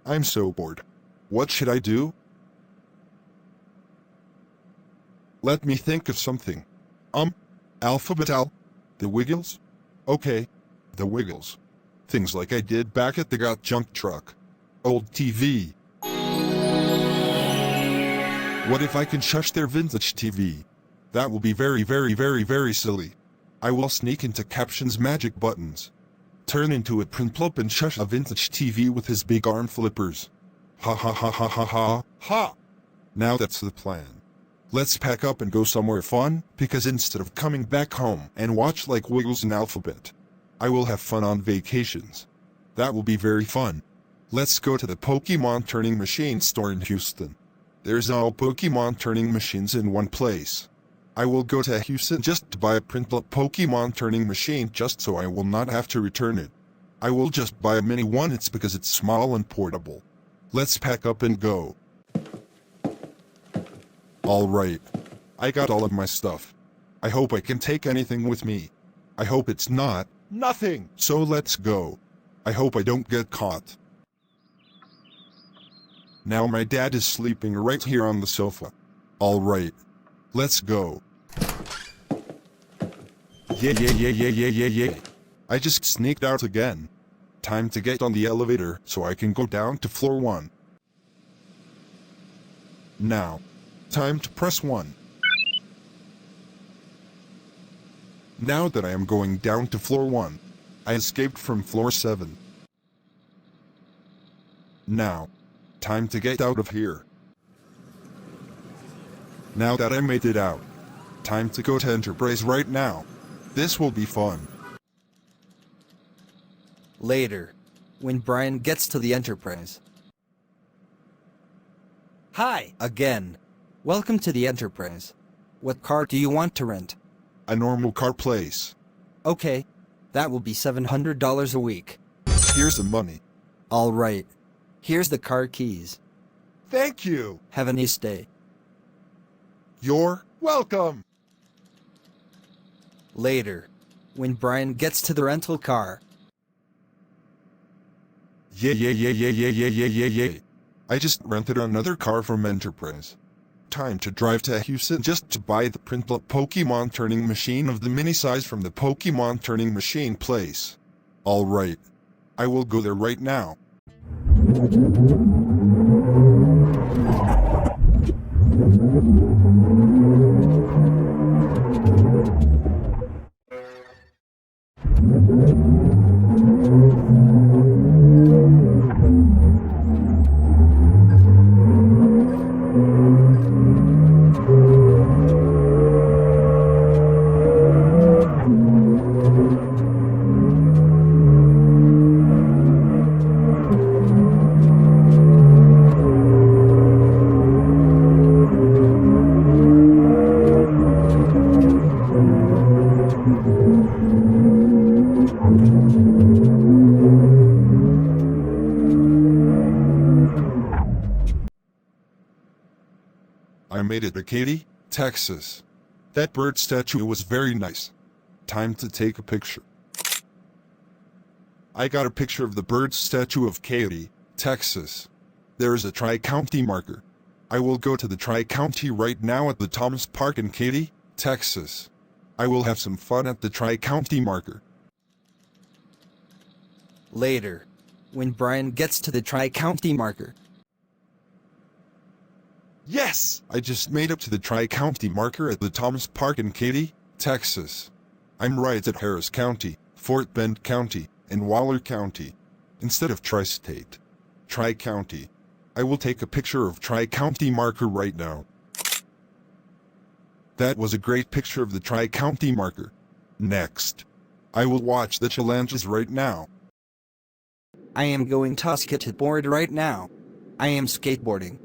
I'm so bored. What should I do? Let me think of something. Alphabet Al? The Wiggles? Okay, the Wiggles. Things like I did back at the Got Junk Truck. Old TV. What if I can shush their vintage TV? That will be very, very, very, very silly. I will sneak into Caption's magic buttons. Turn into a printplop and shush a vintage TV with his big arm flippers. Ha ha ha ha ha ha ha! Now that's the plan. Let's pack up and go somewhere fun, because instead of coming back home and watch like Wiggles and Alphabet, I will have fun on vacations. That will be very fun. Let's go to the Pokemon turning machine store in Houston. There's all Pokemon turning machines in one place. I will go to Houston just to buy a printplop Pokemon turning machine just so I will not have to return it. I will just buy a mini one, it's because it's small and portable. Let's pack up and go. Alright. I got all of my stuff. I hope I can take anything with me. I hope it's not nothing. So let's go. I hope I don't get caught. Now my dad is sleeping right here on the sofa. Alright. Let's go. Yeah. I just sneaked out again. Time to get on the elevator so I can go down to floor 1. Now. Time to press 1. Now that I am going down to floor 1, I escaped from floor 7. Now. Time to get out of here. Now that I made it out, time to go to Enterprise right now. This will be fun. Later, when Brian gets to the Enterprise. Hi, again. Welcome to the Enterprise. What car do you want to rent? A normal car place. Okay, that will be $700 a week. Here's the money. All right. Here's the car keys. Thank you. Have a nice day. You're welcome. Later, when Brian gets to the rental car. Yeah. I just rented another car from Enterprise. Time to drive to Houston just to buy the printplop Pokemon turning machine of the mini size from the Pokemon turning machine place. Alright. I will go there right now. I made it to Katy, Texas. That bird statue was very nice. Time to take a picture. I got a picture of the bird statue of Katy, Texas. There is a Tri-County marker. I will go to the Tri-County right now at the Thomas Park in Katy, Texas. I will have some fun at the Tri-County marker. Later, when Brian gets to the Tri-County marker. Yes! I just made it to the Tri-County marker at the Thomas Park in Katy, Texas. I'm right at Harris County, Fort Bend County, and Waller County. Instead of Tri-State. Tri-County. I will take a picture of Tri-County marker right now. That was a great picture of the Tri-County marker. Next. I will watch the challenges right now. I am going to skateboard right now. I am skateboarding.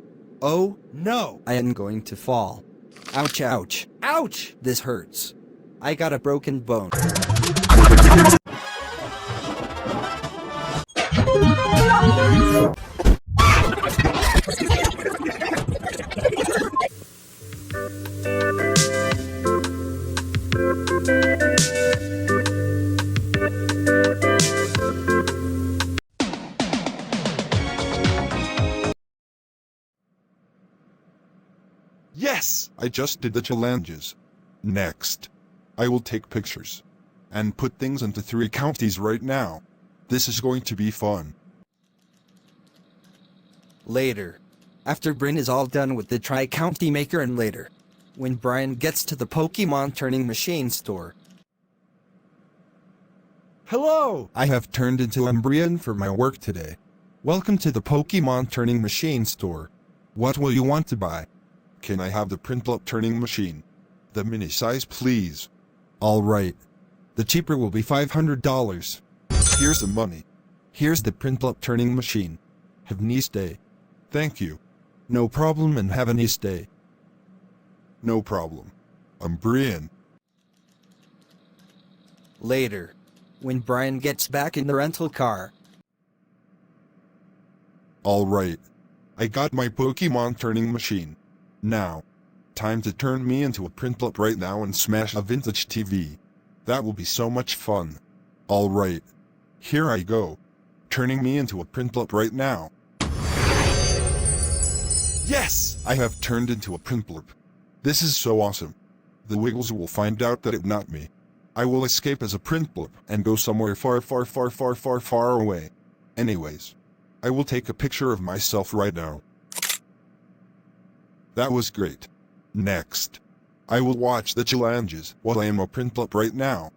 Oh, no! I am going to fall. Ouch, ouch. Ouch! This hurts. I got a broken bone. Yes! I just did the challenges. Next, I will take pictures and put things into 3 counties right now. This is going to be fun. Later. After Bryn is all done with the tri-county maker and later. When Brian gets to the Pokemon turning machine store. Hello! I have turned into Umbreon for my work today. Welcome to the Pokemon turning machine store. What will you want to buy? Can I have the Prinplup turning machine? The mini size, please. Alright. The cheaper will be $500. Here's the money. Here's the Prinplup turning machine. Have a nice day. Thank you. No problem and have a nice day. No problem. Umbreon. Later. When Brian gets back in the rental car. Alright. I got my Pokemon turning machine. Now, time to turn me into a Prinplup right now and smash a vintage TV. That will be so much fun. Alright. Here I go. Turning me into a Prinplup right now. Yes! I have turned into a Prinplup. This is so awesome. The Wiggles will find out that it's not me. I will escape as a Prinplup and go somewhere far away. Anyways, I will take a picture of myself right now. That was great. Next, I will watch the challenges while I am a Prinplup right now.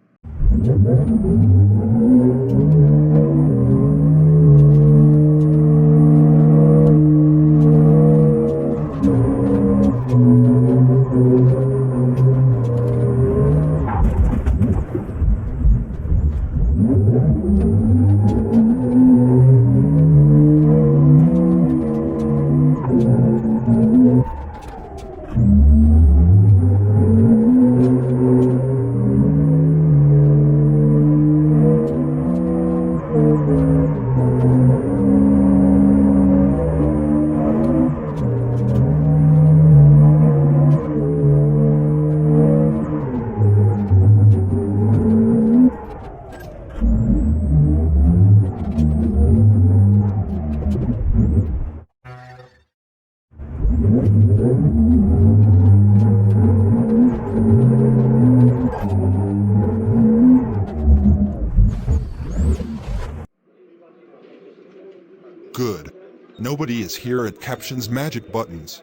Good. Nobody is here at Caption's Magic Buttons.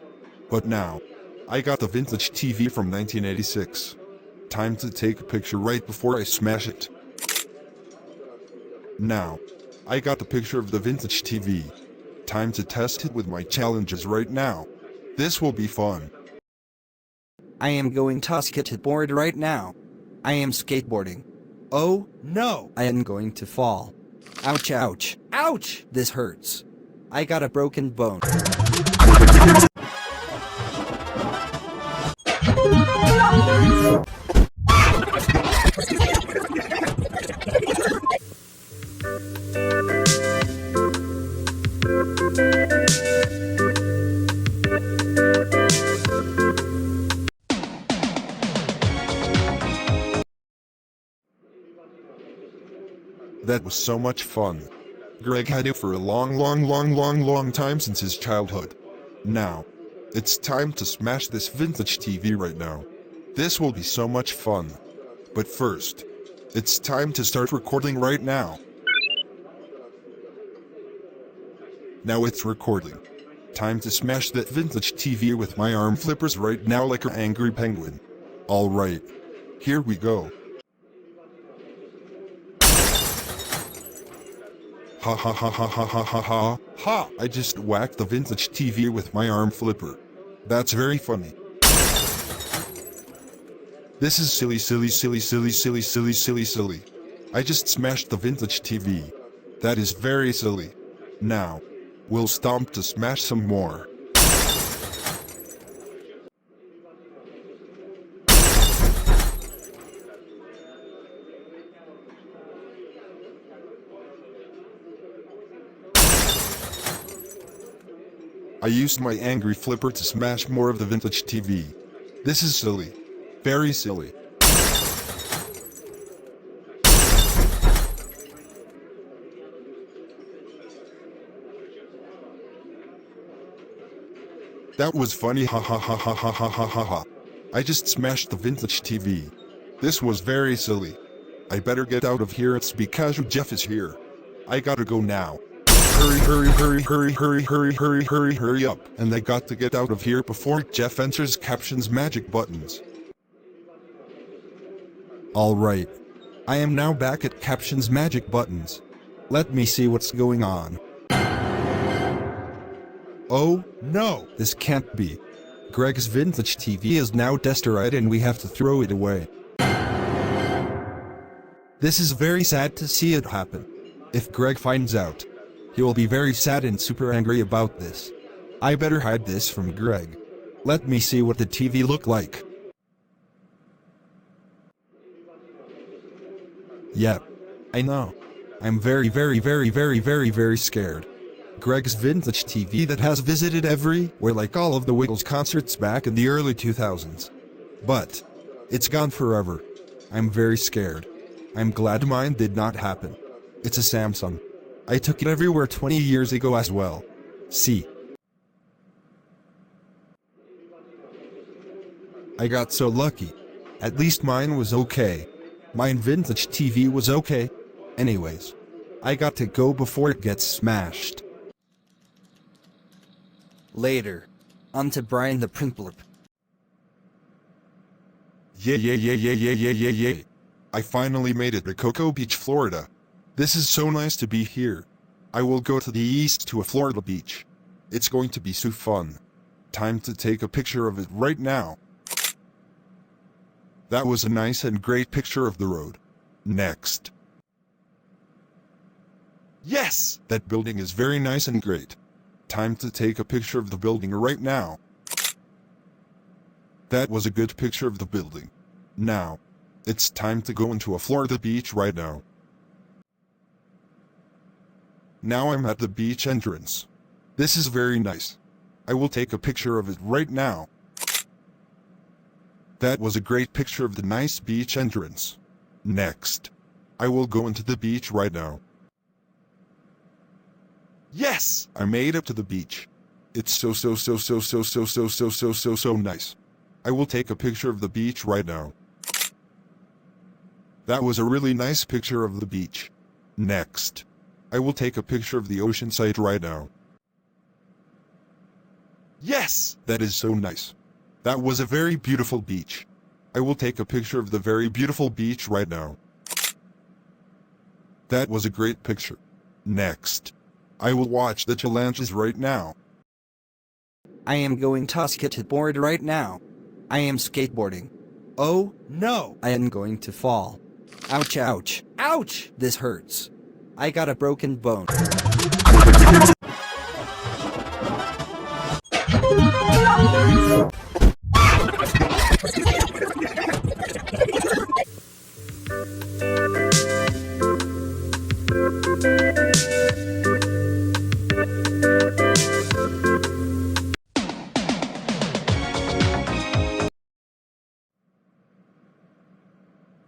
But now, I got the vintage TV from 1986. Time to take a picture right before I smash it. Now, I got the picture of the vintage TV. Time to test it with my challenges right now. This will be fun. I am going to skateboard right now. I am skateboarding. Oh, no! I am going to fall. Ouch, ouch, ouch! This hurts. I got a broken bone. That was so much fun. Greg had it for a long time since his childhood. Now, it's time to smash this vintage TV right now. This will be so much fun. But first, it's time to start recording right now. Now it's recording. Time to smash that vintage TV with my arm flippers right now like an angry penguin. Alright, here we go. Ha ha ha ha ha ha ha ha ha! I just whacked the vintage TV with my arm flipper. That's very funny. This is silly. I just smashed the vintage TV. That is very silly. Now, we'll stomp to smash some more. I used my angry flipper to smash more of the vintage TV. This is silly. Very silly. That was funny, ha ha ha ha ha ha ha ha ha. I just smashed the vintage TV. This was very silly. I better get out of here, it's because Jeff is here. I gotta go now. Hurry, hurry, hurry, hurry, hurry, hurry, hurry, hurry, hurry up. And I got to get out of here before Jeff enters Caption's magic buttons. Alright. I am now back at Caption's magic buttons. Let me see what's going on. Oh, no! This can't be. Greg's vintage TV is now destroyed and we have to throw it away. This is very sad to see it happen. If Greg finds out, he will be very sad and super angry about this. I better hide this from Greg. Let me see what the TV looked like. Yep. I know. I'm very scared. Greg's vintage TV that has visited everywhere like all of the Wiggles concerts back in the early 2000s. But it's gone forever. I'm very scared. I'm glad mine did not happen. It's a Samsung. I took it everywhere 20 years ago as well. See. I got so lucky. At least mine was okay. Mine vintage TV was okay. Anyways, I got to go before it gets smashed. Later. On to Brian the Primplip. Yeah. I finally made it to Cocoa Beach, Florida. This is so nice to be here. I will go to the east to a Florida beach. It's going to be so fun. Time to take a picture of it right now. That was a nice and great picture of the road. Next. Yes! That building is very nice and great. Time to take a picture of the building right now. That was a good picture of the building. Now, it's time to go into a Florida beach right now. Now I'm at the beach entrance. This is very nice. I will take a picture of it right now. That was a great picture of the nice beach entrance. Next. I will go into the beach right now. Yes! I made it to the beach. It's so nice. I will take a picture of the beach right now. That was a really nice picture of the beach. Next. I will take a picture of the ocean side right now. Yes! That is so nice. That was a very beautiful beach. I will take a picture of the very beautiful beach right now. That was a great picture. Next. I will watch the challenges right now. I am going to skateboard right now. I am skateboarding. Oh, no! I am going to fall. Ouch, ouch, ouch! This hurts. I got a broken bone.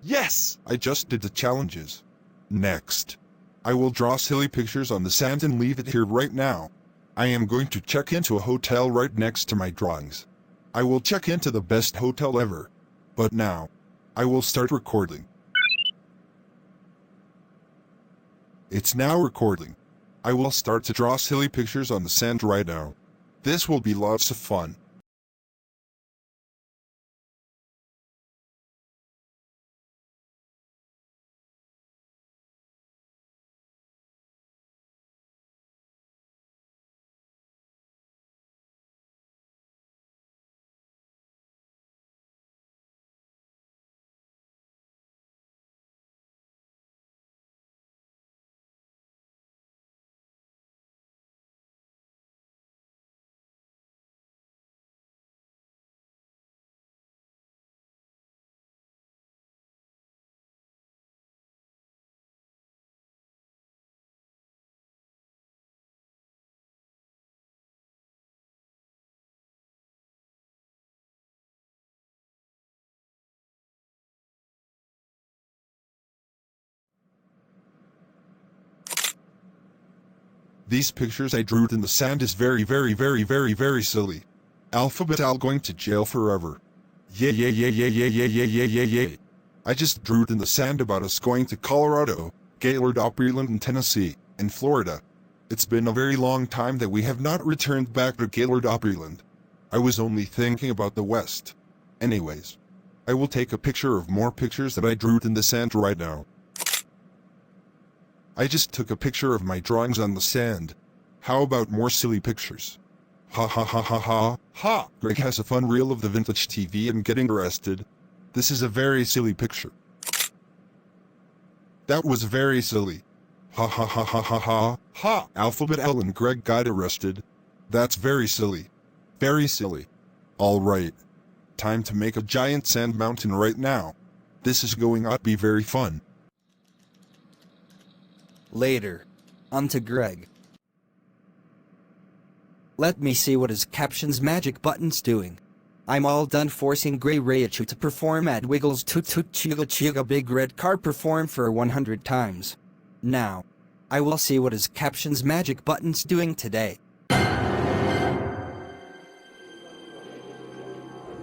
Yes! I just did the challenges. Next. I will draw silly pictures on the sand and leave it here right now. I am going to check into a hotel right next to my drawings. I will check into the best hotel ever. But now, I will start recording. It's now recording. I will start to draw silly pictures on the sand right now. This will be lots of fun. These pictures I drew in the sand is very silly. Alphabet Al going to jail forever. Yeah, yeah, yeah, yeah, yeah, yeah, yeah, yeah, yeah, yeah. I just drew it in the sand about us going to Colorado, Gaylord Opryland and Tennessee, and Florida. It's been a very long time that we have not returned back to Gaylord Opryland. I was only thinking about the West. Anyways, I will take a picture of more pictures that I drew in the sand right now. I just took a picture of my drawings on the sand. How about more silly pictures? Ha ha ha ha ha ha! Greg has a fun reel of the vintage TV and getting arrested. This is a very silly picture. That was very silly. Ha ha ha ha ha ha ha! Alphabet Al and Greg got arrested. That's very silly. Very silly. Alright. Time to make a giant sand mountain right now. This is going to be very fun. Later. On to Greg. Let me see what his Caption's magic buttons doing. I'm all done forcing Gray Rayachu to perform at Wiggles Toot Toot Chiga Chiga Big Red Car perform for 100 times. Now, I will see what his Caption's magic buttons doing today.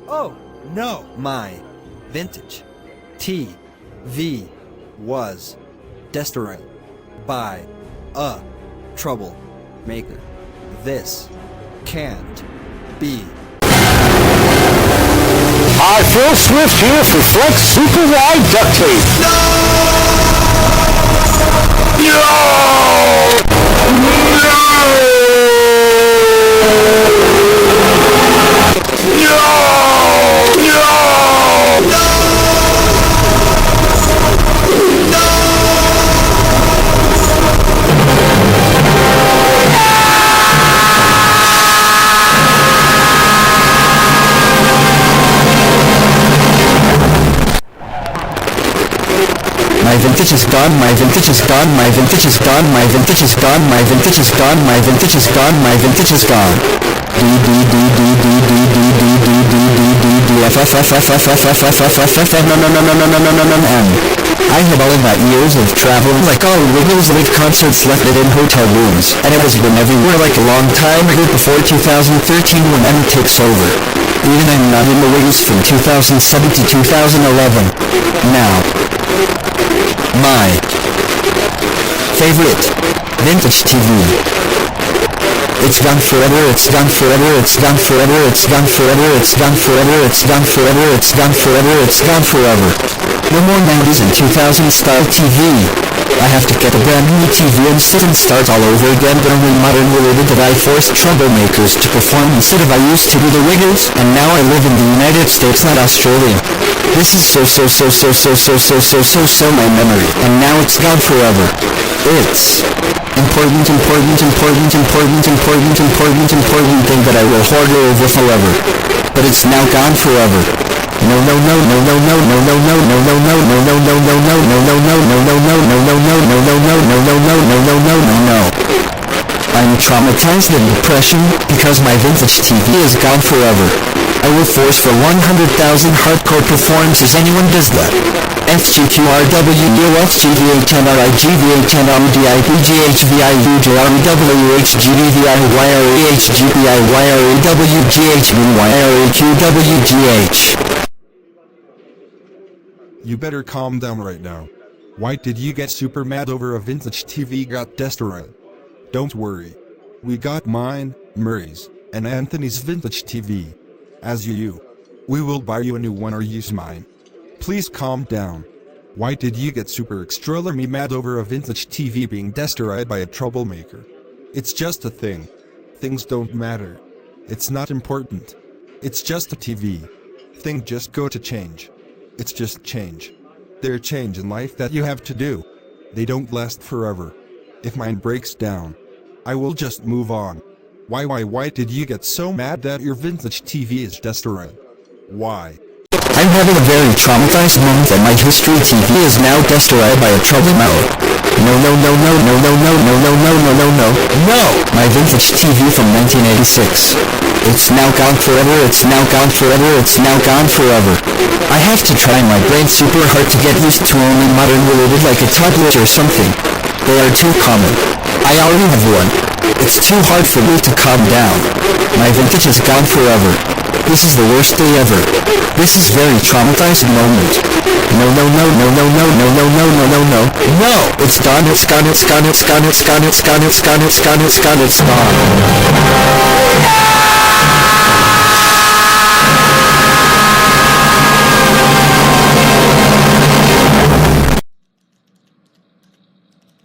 Oh, no! My vintage TV was destroyed by a troublemaker. This can't be. Phil Swift here for Flex Super Wide Duct Tape. No! My vintage is gone, my vintage is gone, my vintage is gone, my vintage is gone, my vintage is gone, my vintage is gone, my vintage is gone. D D D D D D D D D D D D D F F F F F F F F F F F F no no no no no no no no no M. I had all of that years of traveling like all Wiggles live concerts left it in hotel rooms, and it was been everywhere like a long time ago before 2013 when M takes over. Even I'm not in the Wiggles from 2007 to 2011. Now. My favorite vintage TV. It's gone forever, it's gone forever, it's gone forever, it's gone forever, it's gone forever, it's gone forever, it's gone forever, it's gone forever. No more 90s and 2000s style TV. I have to get a brand new TV and sit and start all over again, but only modern related that I forced troublemakers to perform instead of I used to do the Wiggles, and now I live in the United States, not Australia. This is so my memory, and now it's gone forever. It's important thing that I will hoard over forever. But it's now gone forever. No. I'm traumatized and depression because my vintage TV is gone forever. I will force for 100,000 hardcore performs as anyone does that. You better calm down right now. Why did you get super mad over a vintage TV got destroyed? Don't worry. We got mine, Murray's, and Anthony's vintage TV. As you. We will buy you a new one or use mine. Please calm down. Why did you get super extremely mad over a vintage TV being destroyed by a troublemaker? It's just a thing. Things don't matter. It's not important. It's just a TV. Thing just go to change. It's just change. There are change in life that you have to do. They don't last forever. If mine breaks down, I will just move on. Why did you get so mad that your vintage TV is destroyed? Why? I'm having a very traumatized moment that my history TV is now destroyed by a troublemaker. No. My vintage TV from 1986. It's now gone forever, it's now gone forever, it's now gone forever. I have to try my brain super hard to get used to only modern related like a toddler or something. They are too common. I already have one. It's too hard for me to calm down. My vintage is gone forever. This is the worst day ever. This is very traumatizing moment. No, no, no, no, no, no, no, no, no, no, no, no. No! It's gone, it's gone, it's gone, it's gone, it's gone, it's gone, it's gone, it's gone, it's gone, it's gone.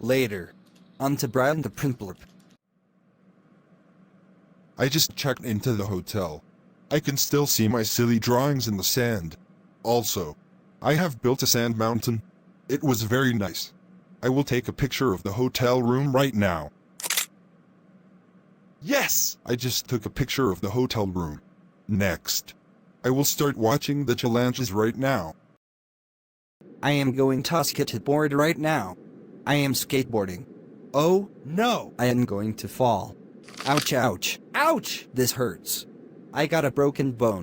Later. On to Brian the Principal. I just checked into the hotel. I can still see my silly drawings in the sand. Also, I have built a sand mountain. It was very nice. I will take a picture of the hotel room right now. Yes! I just took a picture of the hotel room. Next, I will start watching the challenges right now. I am going to skateboard right now. I am skateboarding. Oh, no! I am going to fall. Ouch, ouch. Ouch! This hurts. I got a broken bone.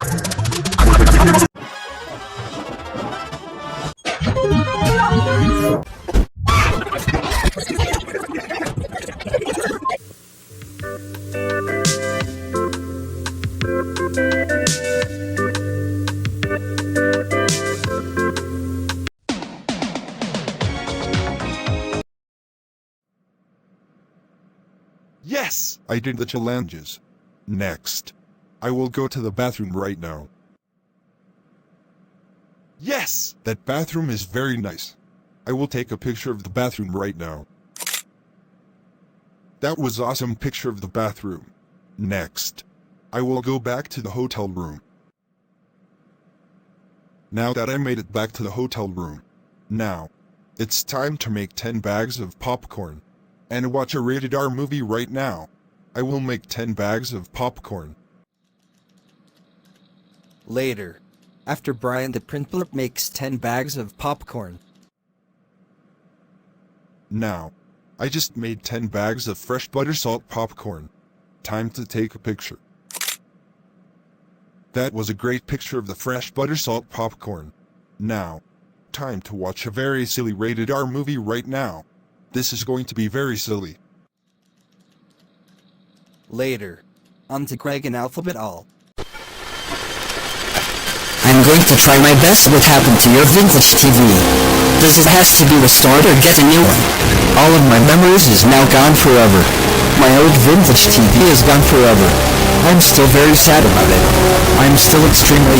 Yes! I did the challenges. Next, I will go to the bathroom right now. Yes! That bathroom is very nice. I will take a picture of the bathroom right now. That was awesome picture of the bathroom. Next, I will go back to the hotel room. Now that I made it back to the hotel room, now, it's time to make 10 bags of popcorn. And watch a rated R movie right now. I will make 10 bags of popcorn. Later. After Brian the Principal makes 10 bags of popcorn. Now, I just made 10 bags of fresh butter salt popcorn. Time to take a picture. That was a great picture of the fresh butter salt popcorn. Now, time to watch a very silly rated R movie right now. This is going to be very silly. Later. On to Greg and Alphabet all. I'm going to try my best. What happened to your vintage TV? Does it have to be restored or get a new one? All of my memories is now gone forever. My old vintage TV is gone forever. I'm still very sad about it. I'm still extremely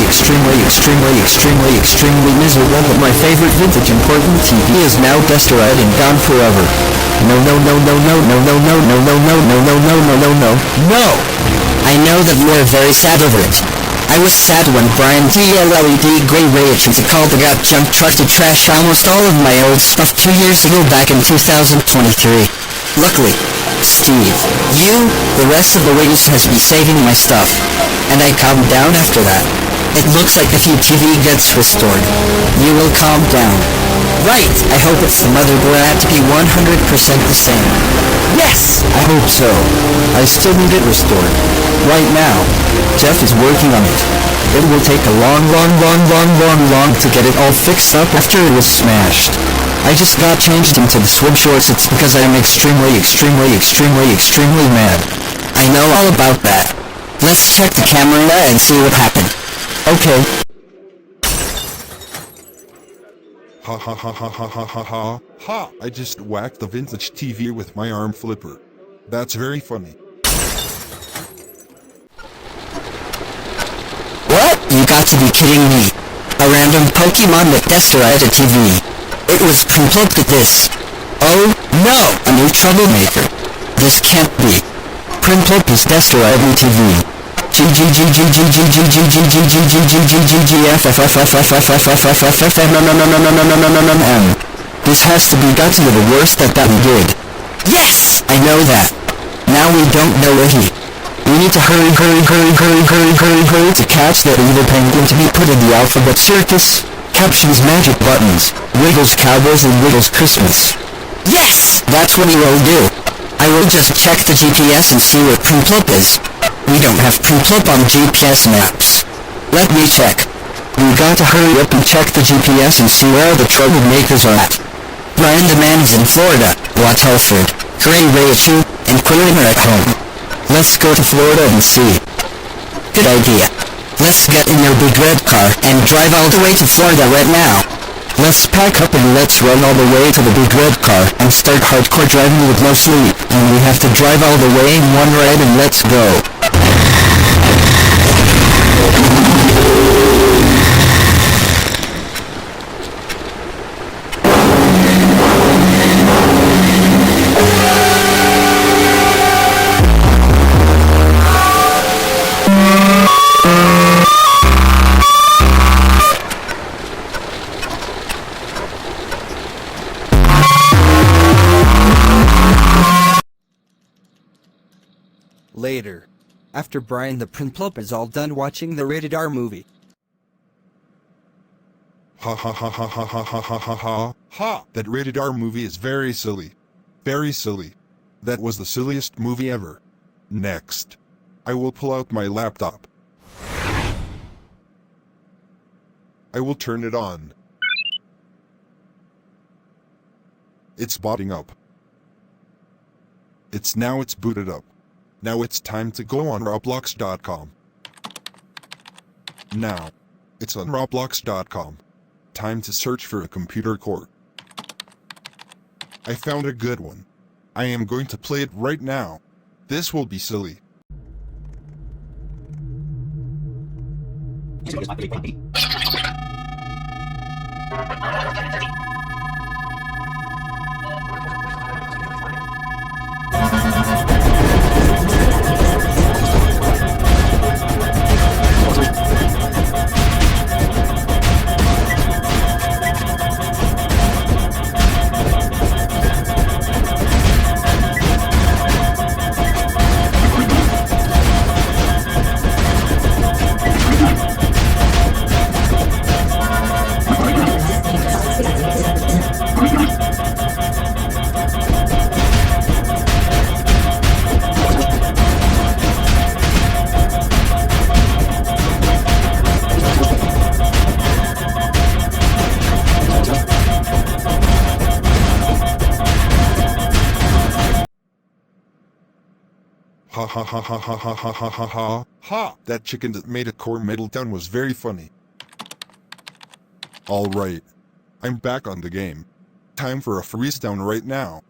miserable that my favorite vintage important TV is now destroyed and gone forever. No, no, no, no, no, no, no, no, no, no, no, no, no, no, no, no, no, no! I know that you are very sad over it. I was sad when Brian DLLED Grey Rage called the got junk truck to trash almost all of my old stuff 2 years ago back in 2023. Luckily, Steve, you, the rest of the Wiggles has been saving my stuff, and I calmed down after that. It looks like if your TV gets restored, you will calm down. Right, I hope it's the motherboard to be 100% the same. Yes! I hope so. I still need it restored. Right now, Jeff is working on it. It will take a long to get it all fixed up after it was smashed. I just got changed into the swim shorts. It's because I'm extremely mad. I know all about that. Let's check the camera and see what happened. Okay. Ha ha ha ha ha ha ha ha ha! I just whacked the vintage TV with my arm flipper. That's very funny. What? You got to be kidding me. A random Pokemon that destroyed a TV. It was plugged to this. Oh, no! A new troublemaker. This can't be. Primplop is destroyed my TV. This has to be got to the worst that we did. Yes! I know that. Now we don't know where he. We need to hurry to catch that evil penguin to be put in the Alphabet Circus. Caption's magic buttons, Wiggles Cowboys and Wiggles Christmas. Yes! That's what we will do. I will just check the GPS and see where Primplop is. We don't have Primplop on GPS maps. Let me check. We got to hurry up and check the GPS and see where the troublemakers are at. Brian the man is in Florida, Waterford, Grey Ray 2, and Quilava at home. Let's go to Florida and see. Good idea. Let's get in your big red car and drive all the way to Florida right now. Let's pack up and let's run all the way to the big red car and start hardcore driving with no sleep. And we have to drive all the way in one ride and let's go. Later, after Brian the Principal is all done watching the rated R movie. Ha ha ha ha ha ha ha ha ha ha ha. That rated R movie is very silly. Very silly. That was the silliest movie ever. Next, I will pull out my laptop. I will turn it on. It's booting up. It's booted up. Now it's time to go on Roblox.com. Now, it's on Roblox.com. Time to search for a computer core. I found a good one. I am going to play it right now. This will be silly. Ha ha ha ha ha ha ha ha ha ha ha. That chicken that made a core meltdown was very funny. Alright. I'm back on the game. Time for a freeze down right now.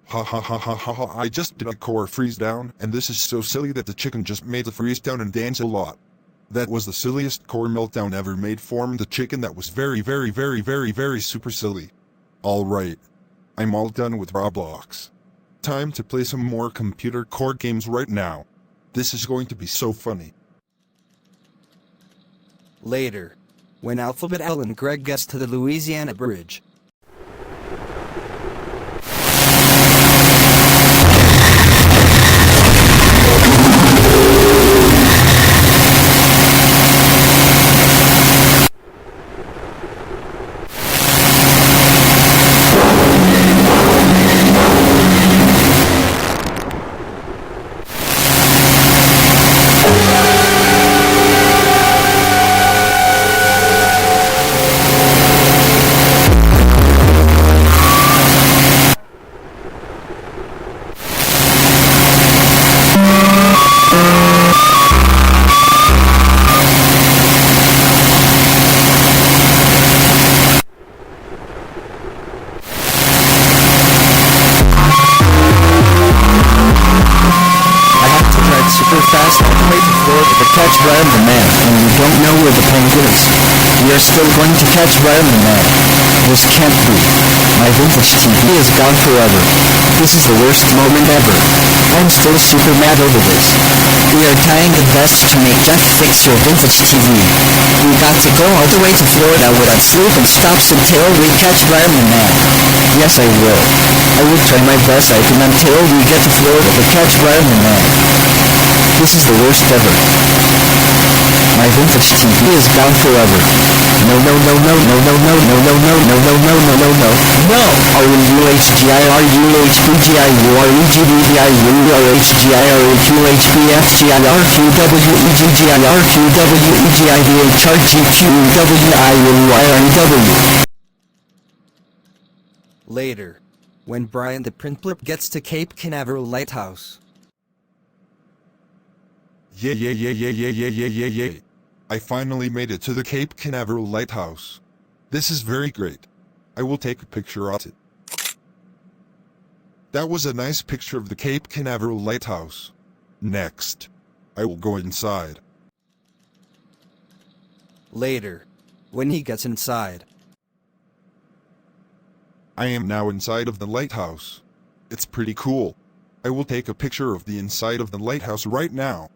Ha ha ha ha ha ha. I just did a core freeze down, and this is so silly that the chicken just made the freeze down and dance a lot. That was the silliest core meltdown ever made from the chicken. That was very super silly. Alright. I'm all done with Roblox. Time to play some more computer core games right now. This is going to be so funny. Later, when Alphabet L and Greg gets to the Louisiana Bridge. fast all the way to Florida to catch Brian the Man, and you don't know where the penguin is. We are still going to catch Brian the Man. This can't be. My vintage TV is gone forever. This is the worst moment ever. I'm still super mad over this. We are trying the best to make Jeff fix your vintage TV. We got to go all the way to Florida without sleep and stops until we catch Brian the Man. Yes, I will. I will try my best until we get to Florida to catch Brian the Man. This is the worst ever. My vintage TV is gone forever. No, no, no, no, no, no, no, no, no, no, no, no, no, no, no, no. No! Later, when Brian the Printlip gets to Cape Canaveral Lighthouse. Yeah. I finally made it to the Cape Canaveral Lighthouse. This is very great. I will take a picture of it. That was a nice picture of the Cape Canaveral Lighthouse. Next, I will go inside. Later, when he gets inside. I am now inside of the lighthouse. It's pretty cool. I will take a picture of the inside of the lighthouse right now.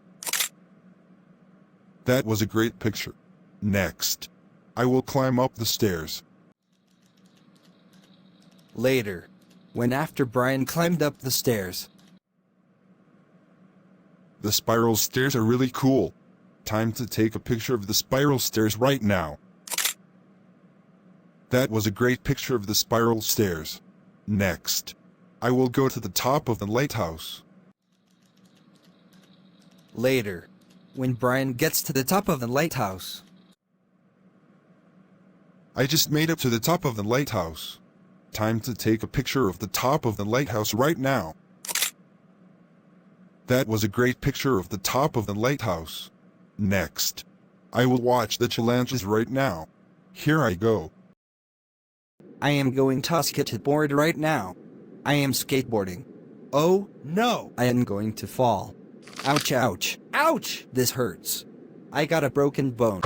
That was a great picture. Next, I will climb up the stairs. Later, when after Brian climbed up the stairs. The spiral stairs are really cool. Time to take a picture of the spiral stairs right now. That was a great picture of the spiral stairs. Next, I will go to the top of the lighthouse. Later, when Brian gets to the top of the lighthouse. I just made it to the top of the lighthouse. Time to take a picture of the top of the lighthouse right now. That was a great picture of the top of the lighthouse. Next, I will watch the challenges right now. Here I go. I am going to skateboard right now. I am skateboarding. Oh, no! I am going to fall. Ouch, ouch, ouch! This hurts. I got a broken bone.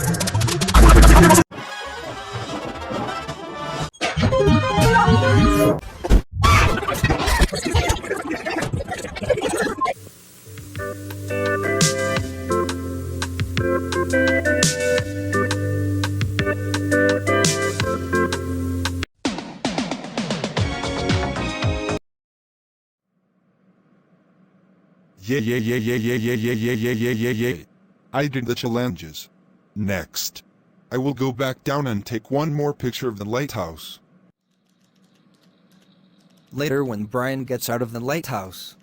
Yeah. I did the challenges. Next, I will go back down and take one more picture of the lighthouse. Later, when Brian gets out of the lighthouse.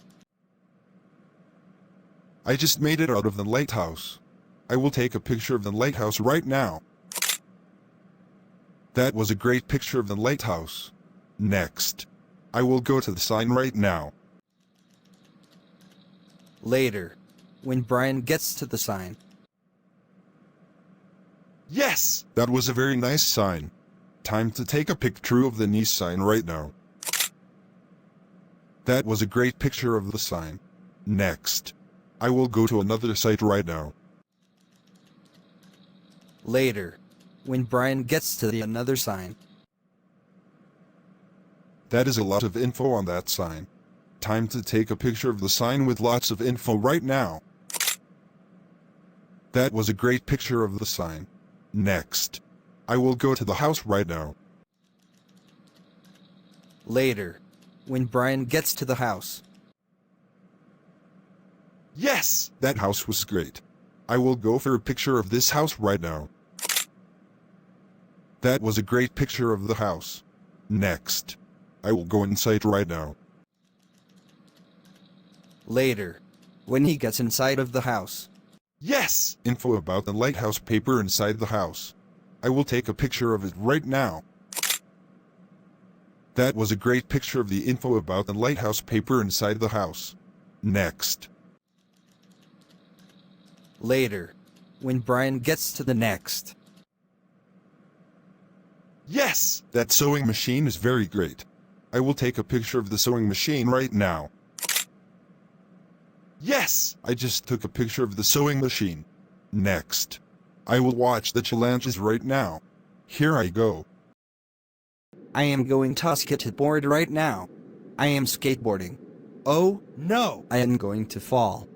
I just made it out of the lighthouse. I will take a picture of the lighthouse right now. That was a great picture of the lighthouse. Next, I will go to the sign right now. Later, when Brian gets to the sign. Yes! That was a very nice sign. Time to take a picture of the nice sign right now. That was a great picture of the sign. Next, I will go to another site right now. Later, when Brian gets to the another sign. That is a lot of info on that sign. Time to take a picture of the sign with lots of info right now. That was a great picture of the sign. Next, I will go to the house right now. Later, when Brian gets to the house. Yes! That house was great. I will go for a picture of this house right now. That was a great picture of the house. Next, I will go inside right now. Later, when he gets inside of the house. Yes! Info about the lighthouse paper inside the house. I will take a picture of it right now. That was a great picture of the info about the lighthouse paper inside the house. Next. Later, when Brian gets to the next. Yes! That sewing machine is very great. I will take a picture of the sewing machine right now. Yes! I just took a picture of the sewing machine. Next. I will watch the challenges right now. Here I go. I am going to skateboard right now. I am skateboarding. Oh, no! I am going to fall.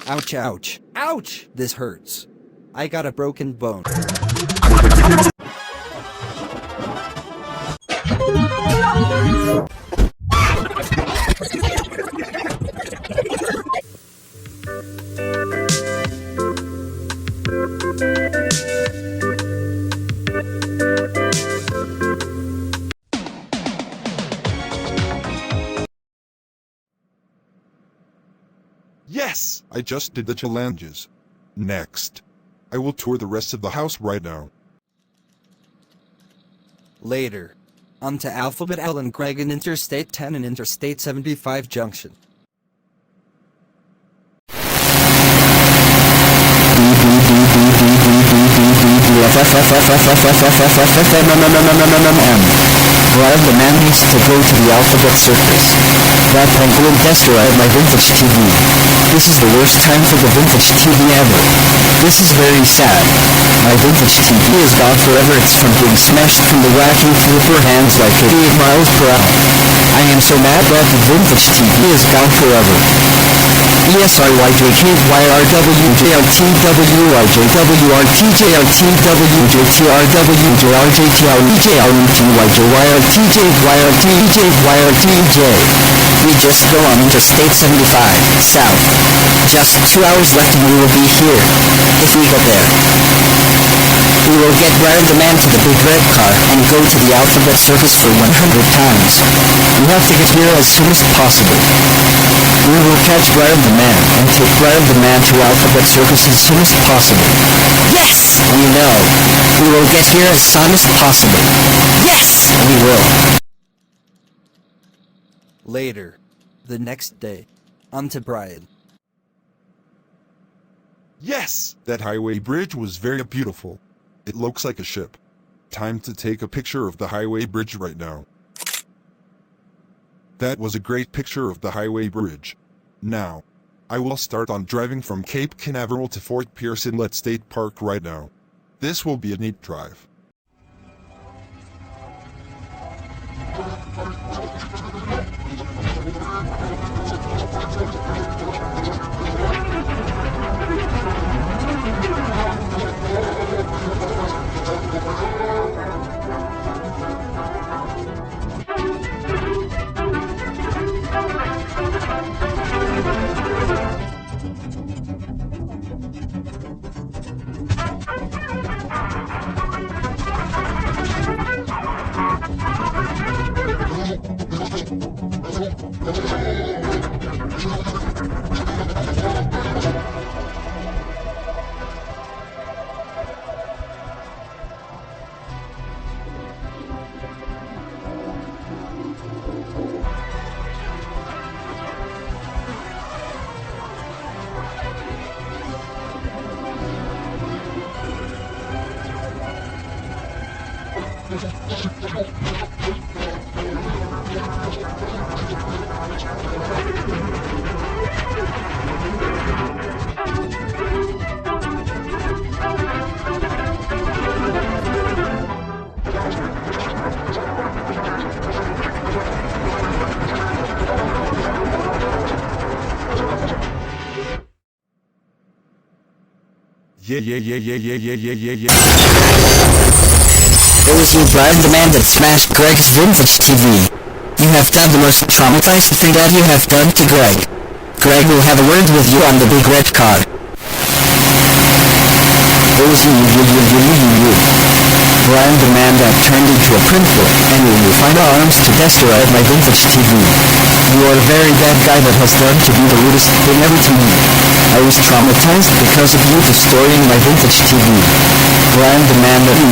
Ouch, ouch. Ouch! This hurts. I got a broken bone. Yes! I just did the challenges. Next. I will tour the rest of the house right now. Later. On to Alphabet L and Greg and Interstate 10 and Interstate 75 junction. Brian the man needs to go to the Alphabet Circus. That penguin destroyed my vintage TV. This is the worst time for the vintage TV ever. This is very sad. My vintage TV is gone forever. It's from being smashed from the wacky flipper hands like 88 miles per hour. I am so mad that the vintage TV is gone forever. We just go on Interstate 75, south. Just 2 hours left and we will be here, if we go there. We will get Brian the man to the big red car and go to the Alphabet Circus for 100 times. We have to get here as soon as possible. We will catch Brian the man and take Brian the man to Alphabet Circus as soon as possible. Yes! We know. We will get here as soon as possible. Yes! We will. Later. The next day. On to Brian. Yes! That highway bridge was very beautiful. It looks like a ship. Time to take a picture of the highway bridge right now. That was a great picture of the highway bridge. Now, I will start on driving from Cape Canaveral to Fort Pierce Inlet State Park right now. This will be a neat drive. Yeah. It was you, Brian the man, that smashed Greg's vintage TV. You have done the most traumatizing thing that you have done to Greg. Greg will have a word with you on the big red car. It was you. Brian the man that turned into a printer, and you find arms to destroy my vintage TV. You are a very bad guy that has done to be the rudest thing ever to me. I was traumatized because of you destroying my vintage TV. Brian the man that you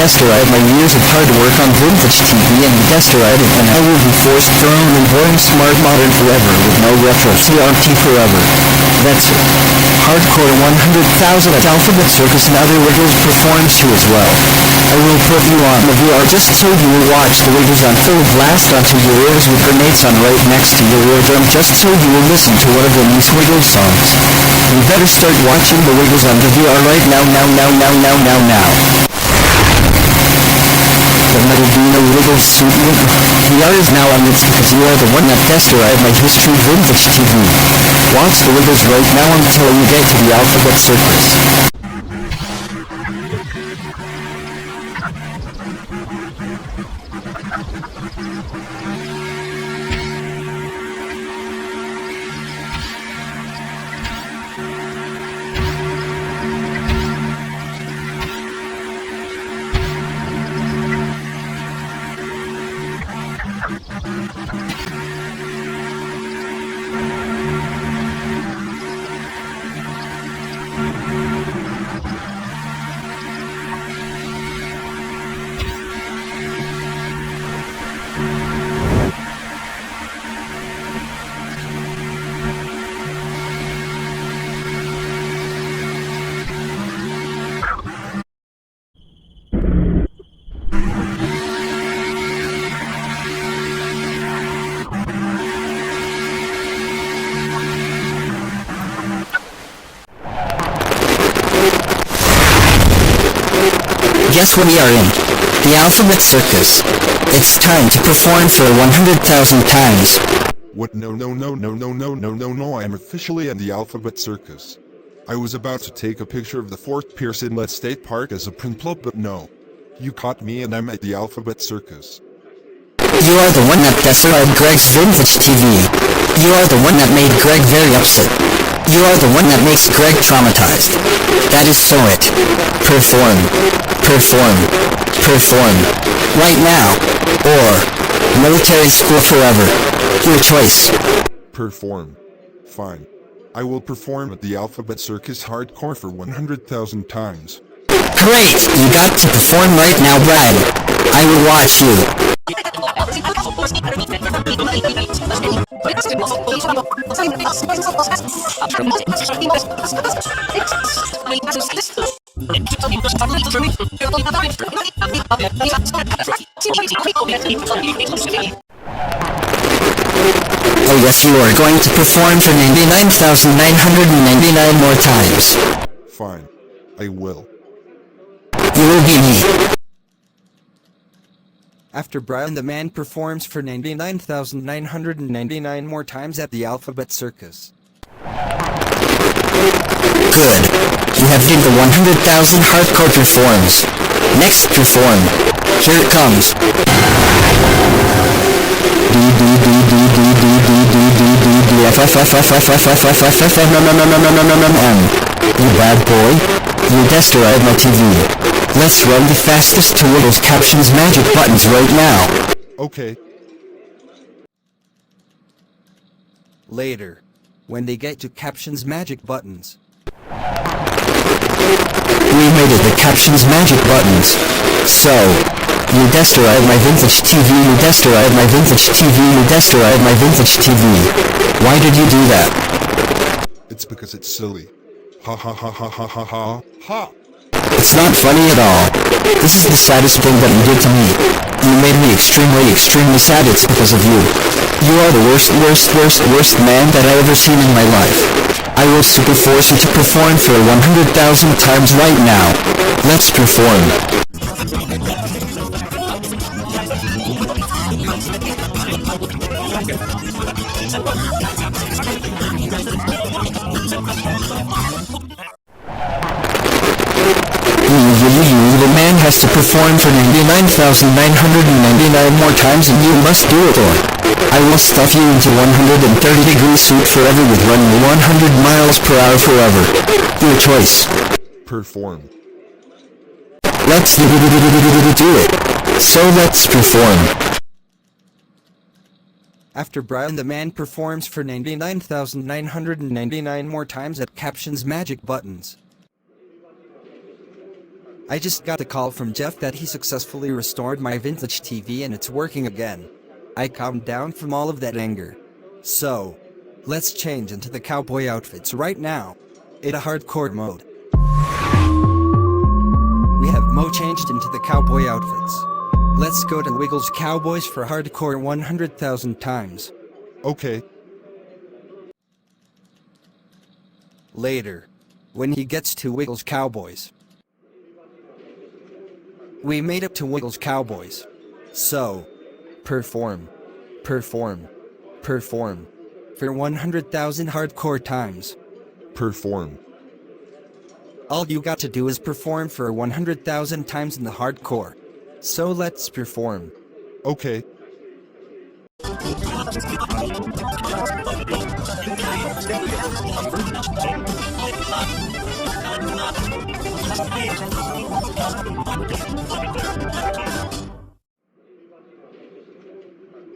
destroyed my years of hard work on vintage TV and you destroyed it, and I will be forced thrown and boring smart modern forever with no retro CRT forever. That's it. Hardcore 100,000 at Alphabet Circus and other Wiggles performs too as well. I will put you on the VR just so you will watch the Wiggles on full blast onto your ears with grenades on right next to your eardrum just so you will listen to one of the new Wiggles songs. You better start watching the Wiggles on the VR right now. The Medellino Wiggles suit VR is now on it because you are the one that destroyed my history vintage TV. Watch the Wiggles right now until you get to the Alphabet Circus. Guess what we are in? The Alphabet Circus. It's time to perform for 100,000 times. What? No, I am officially in the Alphabet Circus. I was about to take a picture of the Fort Pierce Inlet State Park as a print plop, but no. You caught me and I'm at the Alphabet Circus. You are the one that destroyed Greg's vintage TV. You are the one that made Greg very upset. You are the one that makes Greg traumatized. That is so it. Perform. Right now. Or military school forever. Your choice. Perform. Fine. I will perform at the Alphabet Circus hardcore for 100,000 times. Great! You got to perform right now, Brian. I will watch you. Oh yes, you are going to perform for 99,999 more times. Fine. I will. You will be me. After Brian the man performs for 99,999 more times at the Alphabet Circus. Good. You have did the 100,000 hardcore performs. Next perform. Here it comes. You bad boy. You destroyed my TV. Let's run the fastest to Wiggles Caption's magic buttons right now. Okay. Later, when they get to Caption's magic buttons. We made it the Caption's magic buttons. So, you destroyed my vintage TV, you destroyed my vintage TV, you destroyed my vintage TV. Why did you do that? It's because it's silly. Ha ha ha ha ha ha ha ha. It's not funny at all. This is the saddest thing that you did to me. You made me extremely sad. It's because of you. You are the worst man that I ever seen in my life. I will super force you to perform for 100,000 times right now. Let's perform. The man has to perform for 99,999 more times and you must do it or I will stuff you into 130-degree suit forever with running 100 miles per hour forever. Your choice. Perform. Let's do it. So let's perform. After Brian the Man performs for 99,999 more times at Caption's Magic Buttons. I just got a call from Jeff that he successfully restored my vintage TV and it's working again. I calmed down from all of that anger. So, let's change into the cowboy outfits right now. In a hardcore mode. We have changed into the cowboy outfits. Let's go to Wiggles Cowboys for hardcore 100,000 times. Okay. Later, when he gets to Wiggles Cowboys. We made up to Wiggles Cowboys. So, perform for 100,000 hardcore times. Perform. All you got to do is perform for 100,000 times in the hardcore. So let's perform. Okay.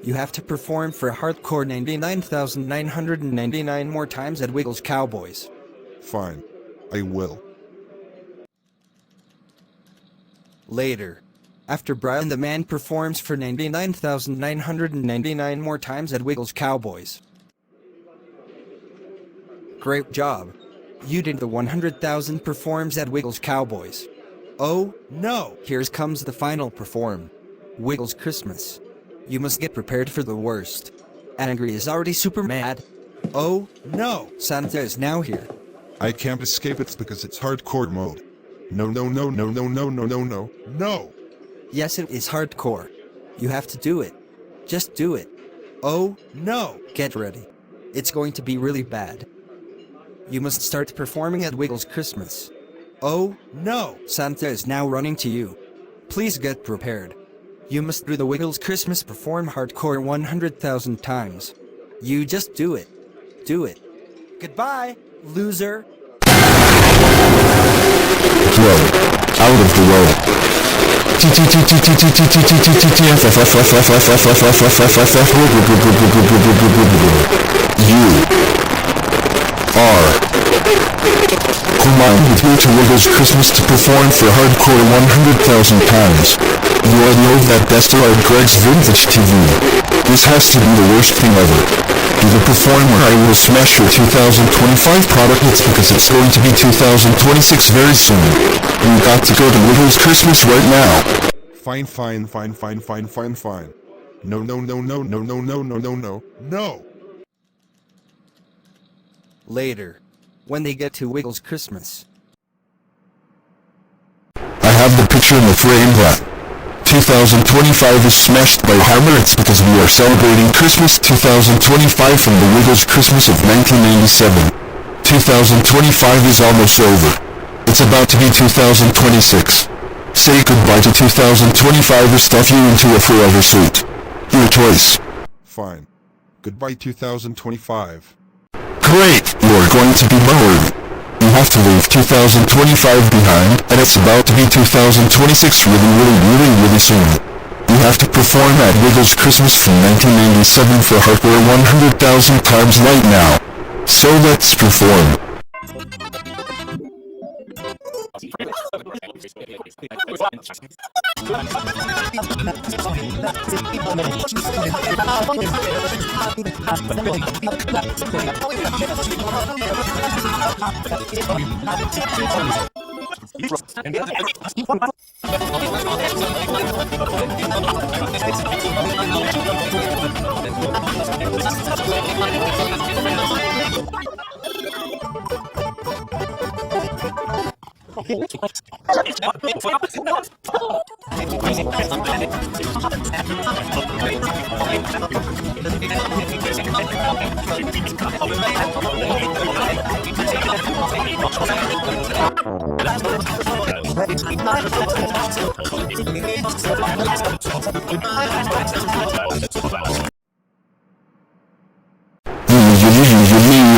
You have to perform for hardcore 99,999 more times at Wiggles Cowboys. Fine. I will. Later, after Brian the Man performs for 99,999 more times at Wiggles Cowboys. Great job. You did the 100,000 performs at Wiggles Cowboys. Oh, no! Here comes the final perform. Wiggles Christmas. You must get prepared for the worst. Angry is already super mad. Oh, no! Santa is now here. I can't escape it because it's hardcore mode. No. No! Yes, it is hardcore. You have to do it. Just do it. Oh, no! Get ready. It's going to be really bad. You must start performing at Wiggles Christmas. Oh, no! Santa is now running to you. Please get prepared. You must do the Wiggles Christmas perform hardcore 100,000 times. You just do it. Do it. Goodbye, loser. Throw. Out of the way. You are combined with me to Wiggles Christmas to perform for hardcore 100,000 times. You all know that destroyed Greg's vintage TV. This has to be the worst thing ever. Do the performer, I will smash your 2025 product hits because it's going to be 2026 very soon. You got to go to Wiggles Christmas right now. Fine. No. No! Later, when they get to Wiggles Christmas. I have the picture in the frame that 2025 is smashed by hammer. It's because we are celebrating Christmas 2025 from the Wiggles Christmas of 1997. 2025 is almost over. It's about to be 2026. Say goodbye to 2025 or stuff you into a forever suit. Your choice. Fine. Goodbye 2025. Great! You're going to be bored. You have to leave 2025 behind, and it's about to be 2026 really soon. You have to perform at Wiggles Christmas from 1997 for hardcore 100,000 times right now. So let's perform.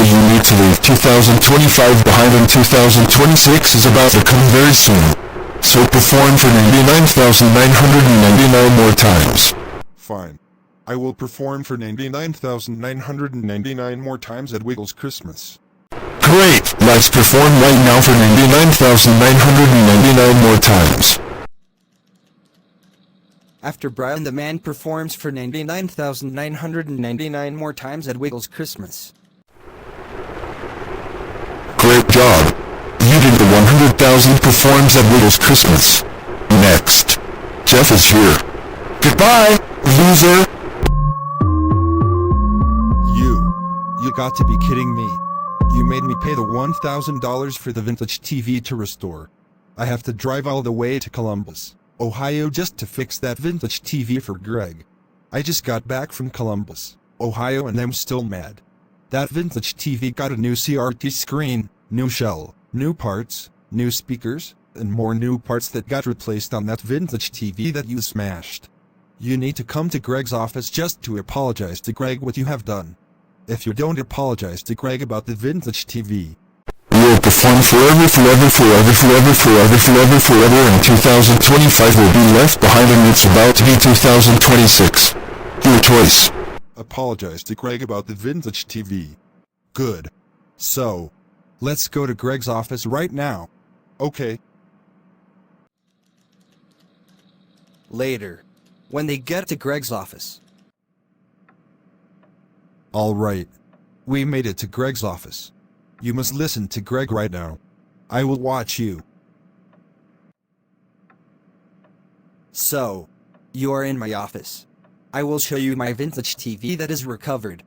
You need to leave 2025 behind and 2026 is about to come very soon. So perform for 99,999 more times. Fine. I will perform for 99,999 more times at Wiggles Christmas. Great! Let's perform right now for 99,999 more times. After Brian the man performs for 99,999 more times at Wiggles Christmas. Great job! You did the 100,000 performs at Wiggles Christmas. Next. Jeff is here. Goodbye, loser! You got to be kidding me. You made me pay the $1,000 for the vintage TV to restore. I have to drive all the way to Columbus, Ohio just to fix that vintage TV for Greg. I just got back from Columbus, Ohio and I'm still mad. That vintage TV got a new CRT screen, new shell, new parts, new speakers, and more new parts that got replaced on that vintage TV that you smashed. You need to come to Greg's office just to apologize to Greg what you have done. If you don't apologize to Greg about the vintage TV, We will perform forever, forever, forever, forever, forever, forever, forever, and 2025 will be left behind and it's about to be 2026. Your choice. apologize to Greg about the vintage TV. Good. so, let's go to Greg's office right now. Okay. Later. When they get to Greg's office. Alright. We made it to Greg's office. You must listen to Greg right now. I will watch you. So, you are in my office. I will show you my vintage TV that is recovered.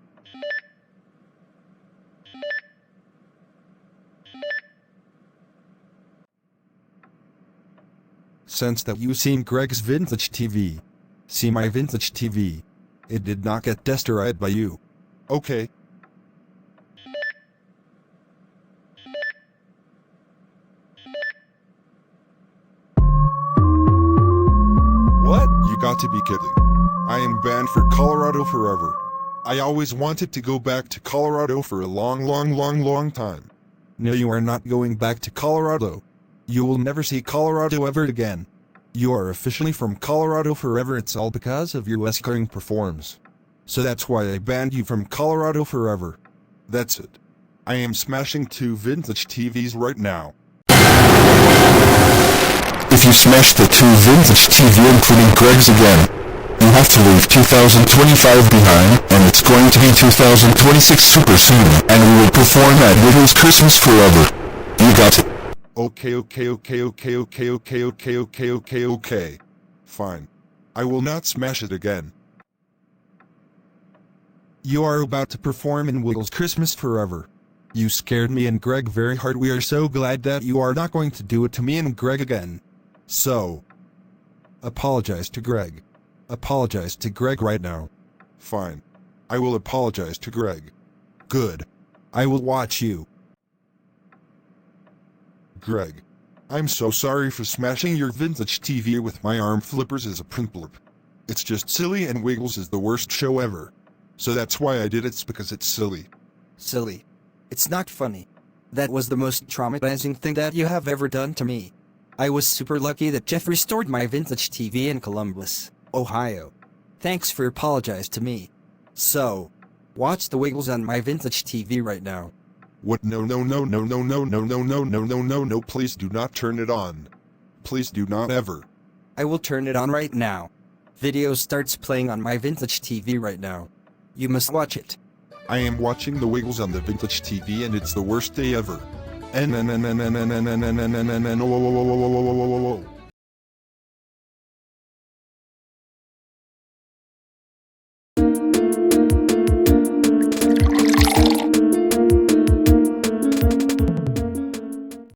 Since that you seen Greg's vintage TV. See my vintage TV. It did not get destroyed by you. Okay. What? You got to be kidding. I am banned for Colorado forever. I always wanted to go back to Colorado for a long time. No, you are not going back to Colorado. You will never see Colorado ever again. You are officially from Colorado forever. It's all because of your wrestling performs. So that's why I banned you from Colorado forever. That's it. I am smashing 2 vintage TVs right now. If you smash the 2 vintage TV including Greg's again, you have to leave 2025 behind, and it's going to be 2026 super soon, and we will perform at Wiggles Christmas forever. You got it. Okay. Fine. I will not smash it again. You are about to perform in Wiggles Christmas forever. You scared me and Greg very hard. We are so glad that you are not going to do it to me and Greg again. So, apologize to Greg. Apologize to Greg right now. Fine. I will apologize to Greg. Good. I will watch you. Greg. I'm so sorry for smashing your vintage TV with my arm flippers as a printblip. It's just silly and Wiggles is the worst show ever. So that's why I did it. It's because it's silly. Silly. It's not funny. That was the most traumatizing thing that you have ever done to me. I was super lucky that Jeff restored my vintage TV in Columbus, Ohio. Thanks for apologize to me. So, watch the Wiggles on my vintage TV right now. What? No, please do not turn it on. Please do not ever. I will turn it on right now. Video starts playing on my vintage TV right now. You must watch it. I am watching the Wiggles on the vintage TV and it's the worst day ever.